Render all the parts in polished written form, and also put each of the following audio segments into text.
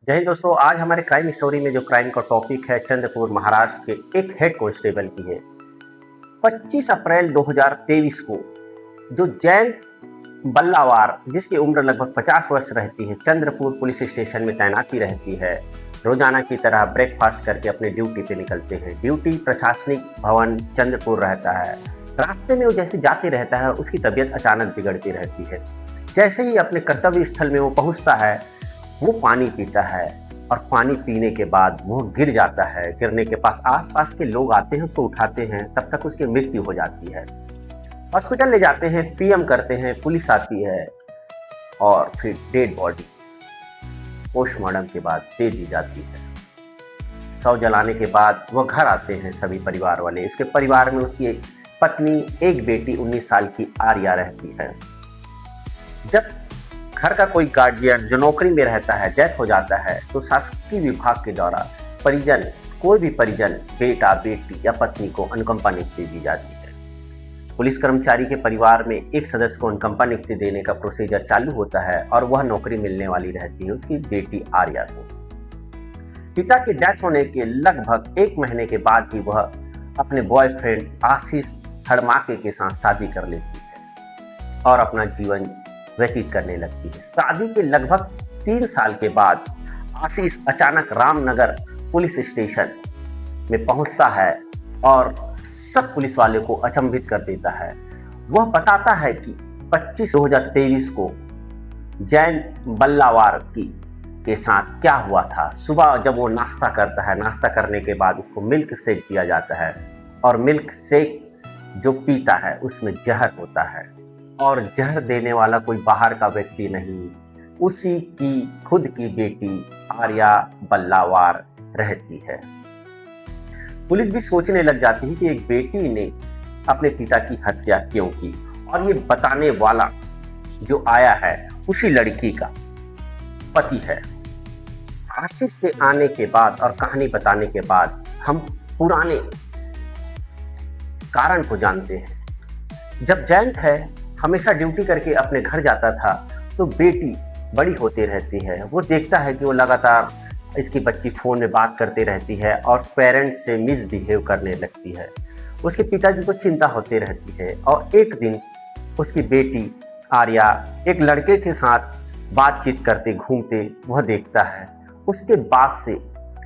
जय हिंद दोस्तों। आज हमारे क्राइम स्टोरी में जो क्राइम का टॉपिक है चंद्रपुर महाराष्ट्र के एक हेड कांस्टेबल की है। 25 अप्रैल 2023 को जो जयंत बल्लावार, जिसकी उम्र लगभग 50 वर्ष रहती है, चंद्रपुर पुलिस स्टेशन में तैनाती रहती है। रोजाना की तरह ब्रेकफास्ट करके अपने ड्यूटी पे निकलते हैं। ड्यूटी प्रशासनिक भवन चंद्रपुर रहता है। रास्ते में वो जैसे जाते रहता है, उसकी तबीयत अचानक बिगड़ती रहती है। जैसे ही अपने कर्तव्य स्थल में वो पहुंचता है, वो पानी पीता है और पानी पीने के बाद वो गिर जाता है। गिरने के पास आसपास के लोग आते हैं, उसको उठाते हैं, तब तक उसकी मृत्यु हो जाती है। हॉस्पिटल ले जाते हैं, पीएम करते हैं, पुलिस आती है और फिर डेड बॉडी पोस्टमार्टम के बाद दे दी जाती है। शव जलाने के बाद वो घर आते हैं सभी परिवार वाले। इसके परिवार में उसकी एक पत्नी, एक बेटी 19 साल की आर्या रहती है। जब घर का कोई गार्जियन जो नौकरी में रहता है डेथ हो जाता है, तो शासकीय विभाग के द्वारा परिजन, कोई भी परिजन, बेटा, बेटी या पत्नी को अनुकंपा नियुक्ति दी जाती है। पुलिस कर्मचारी के परिवार में एक सदस्य को अनुकंपा नियुक्ति देने का प्रोसीजर चालू होता है और वह नौकरी मिलने वाली रहती है उसकी बेटी आर्या को। पिता की डेथ होने के लगभग 1 महीने के बाद ही वह अपने बॉयफ्रेंड आशीष हड़माके के साथ शादी कर लेती है और अपना जीवन व्यतीत करने लगती है। शादी के लगभग 3 साल के बाद आशीष अचानक रामनगर पुलिस स्टेशन में पहुंचता है और सब पुलिस वाले को अचंभित कर देता है। वह बताता है कि 25/2023 को जयंत बल्लावार के साथ क्या हुआ था। सुबह जब वो नाश्ता करता है, नाश्ता करने के बाद उसको मिल्क शेक दिया जाता है और मिल्क शेक जो पीता है उसमें जहर होता है और जहर देने वाला कोई बाहर का व्यक्ति नहीं, उसी की खुद की बेटी आर्या बल्लावार रहती है। पुलिस भी सोचने लग जाती है कि एक बेटी ने अपने पिता की हत्या क्यों की, और ये बताने वाला जो आया है उसी लड़की का पति है। आशीष के आने के बाद और कहानी बताने के बाद हम पुराने कारण को जानते हैं। जब जयंत है हमेशा ड्यूटी करके अपने घर जाता था, तो बेटी बड़ी होती रहती है। वो देखता है कि वो लगातार इसकी बच्ची फ़ोन में बात करती रहती है और पेरेंट्स से मिसबिहेव करने लगती है। उसके पिताजी को चिंता होती रहती है और एक दिन उसकी बेटी आर्या एक लड़के के साथ बातचीत करते घूमते वह देखता है। उसके बाद से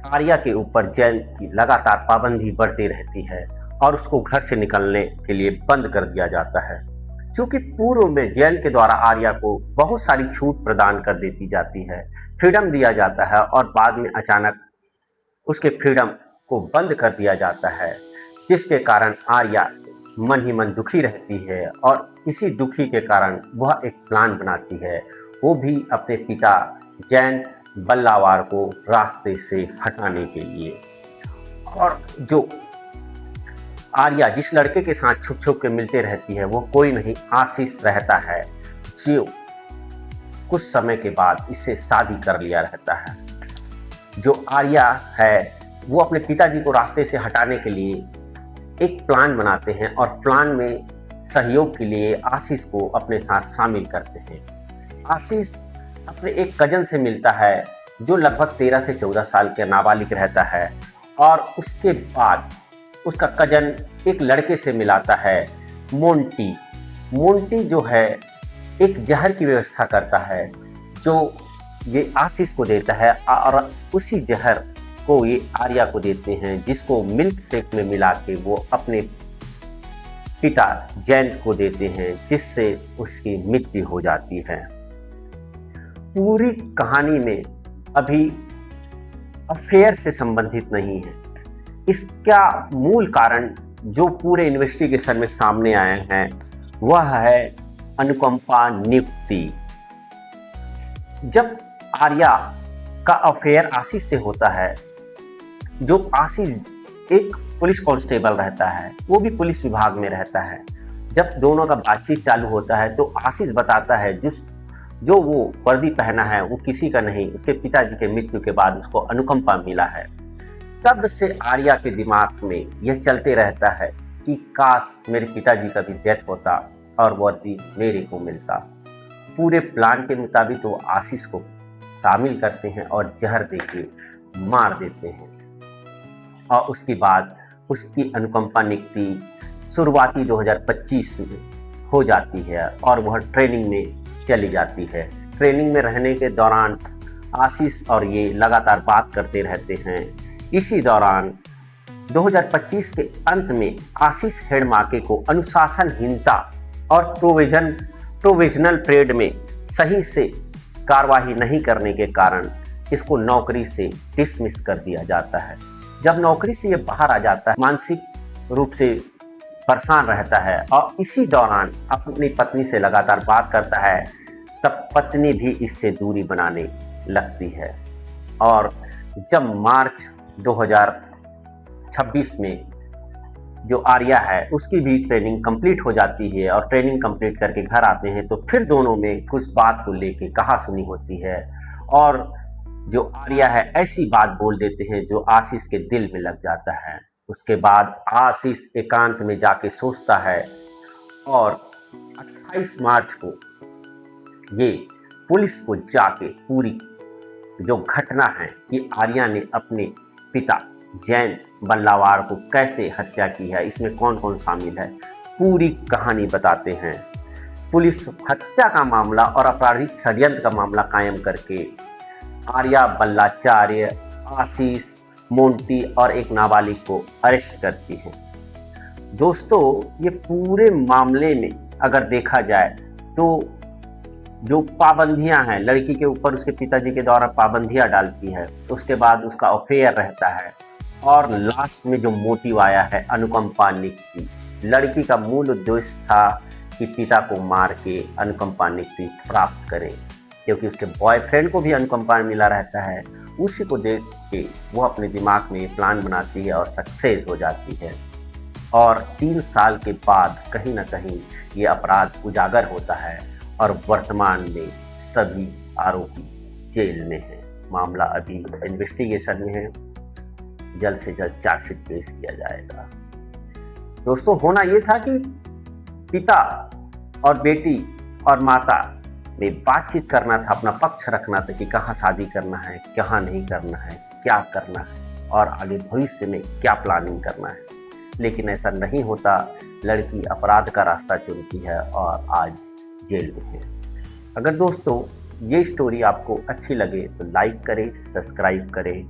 आर्या के ऊपर जयंत की लगातार पाबंदी बढ़ती रहती है और उसको घर से निकलने के लिए बंद कर दिया जाता है। क्योंकि पूर्व में जयंत के द्वारा आर्या को बहुत सारी छूट प्रदान कर देती जाती है, फ्रीडम दिया जाता है, और बाद में अचानक उसके फ्रीडम को बंद कर दिया जाता है, जिसके कारण आर्या मन ही मन दुखी रहती है और इसी दुखी के कारण वह एक प्लान बनाती है, वो भी अपने पिता जयंत बल्लावार को रास्ते से हटाने के लिए। और जो आर्या जिस लड़के के साथ छुप छुप के मिलते रहती है, वो कोई नहीं आशीष रहता है, जो कुछ समय के बाद इससे शादी कर लिया रहता है। जो आर्या है वो अपने पिताजी को रास्ते से हटाने के लिए एक प्लान बनाते हैं और प्लान में सहयोग के लिए आशीष को अपने साथ शामिल करते हैं। आशीष अपने एक कजन से मिलता है जो लगभग 13 से 14 साल के नाबालिग रहता है, और उसके बाद उसका कजन एक लड़के से मिलाता है, मोंटी। मोंटी जो है एक जहर की व्यवस्था करता है जो ये आशीष को देता है, और उसी जहर को ये आर्या को देते हैं, जिसको मिल्क शेक में मिला के वो अपने पिता जयंत को देते हैं, जिससे उसकी मृत्यु हो जाती है। पूरी कहानी में अभी अफेयर से संबंधित नहीं है। इसका मूल कारण जो पूरे इन्वेस्टिगेशन में सामने आए हैं वह है अनुकंपा नियुक्ति। जब आर्या का अफेयर आशीष से होता है, जो आशीष एक पुलिस कांस्टेबल रहता है, वो भी पुलिस विभाग में रहता है। जब दोनों का बातचीत चालू होता है तो आशीष बताता है जो वो वर्दी पहना है वो किसी का नहीं, उसके पिताजी के मृत्यु के बाद उसको अनुकंपा मिला है। तब से आर्या के दिमाग में यह चलते रहता है कि काश मेरे पिताजी का भी डेथ होता और वर्दी मेरे को मिलता। पूरे प्लान के मुताबिक वो आशीष को शामिल करते हैं और जहर देके मार देते हैं। और उसके बाद उसकी अनुकंपा नियुक्ति शुरुआती 2025 में हो जाती है और वह ट्रेनिंग में चली जाती है। ट्रेनिंग में रहने के दौरान आशीष और ये लगातार बात करते रहते हैं। इसी दौरान 2025 के अंत में आशीष हेडमाके को अनुशासनहीनता और प्रोविजनल पीरियड में सही से कार्रवाई नहीं करने के कारण इसको नौकरी से डिसमिस कर दिया जाता है। जब नौकरी से ये बाहर आ जाता है, मानसिक रूप से परेशान रहता है और इसी दौरान अपनी पत्नी से लगातार बात करता है, तब पत्नी भी इससे दूरी बनाने लगती है। और जब मार्च 2026 में जो आर्या है उसकी भी ट्रेनिंग कंप्लीट हो जाती है और ट्रेनिंग कंप्लीट करके घर आते हैं, तो फिर दोनों में कुछ बात को लेके कहासुनी होती है और जो आर्या है ऐसी बात बोल देते हैं जो आशीष के दिल में लग जाता है। उसके बाद आशीष एकांत में जाके सोचता है और 28 मार्च को ये पुलिस को जाके पूरी जो घटना है कि आर्या ने अपने पिता जैन बल्लावाड़ को कैसे हत्या की है, इसमें कौन कौन शामिल है, पूरी कहानी बताते हैं। पुलिस हत्या का मामला और आपराधिक षड्यंत्र का मामला कायम करके आर्या, बल्लाचार्य, आशीष, मोंटी और एक नाबालिग को अरेस्ट करती है। दोस्तों, ये पूरे मामले में अगर देखा जाए तो जो पाबंदियां हैं, लड़की के ऊपर उसके पिताजी के द्वारा पाबंदियां डालती है, उसके बाद उसका अफेयर रहता है और लास्ट में जो मोटिव आया है अनुकंपा नियुक्ति। लड़की का मूल उद्देश्य था कि पिता को मार के अनुकंपा नियुक्ति प्राप्त करें, क्योंकि उसके बॉयफ्रेंड को भी अनुकंपा मिला रहता है। उसी को देख के वो अपने दिमाग में प्लान बनाती है और सक्सेस हो जाती है। और 3 साल के बाद कहीं ना कहीं ये अपराध उजागर होता है और वर्तमान में सभी आरोपी जेल में हैं। मामला अभी इन्वेस्टिगेशन में है, जल्द से जल्द चार्जशीट पेश किया जाएगा। दोस्तों, होना ये था कि पिता और बेटी और माता में बातचीत करना था, अपना पक्ष रखना था कि कहाँ शादी करना है, कहाँ नहीं करना है, क्या करना है और आगे भविष्य में क्या प्लानिंग करना है। लेकिन ऐसा नहीं होता, लड़की अपराध का रास्ता चुनती है और आज जेल में है। अगर दोस्तों ये स्टोरी आपको अच्छी लगे तो लाइक करें, सब्सक्राइब करें।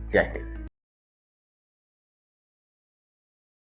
जय हिंद।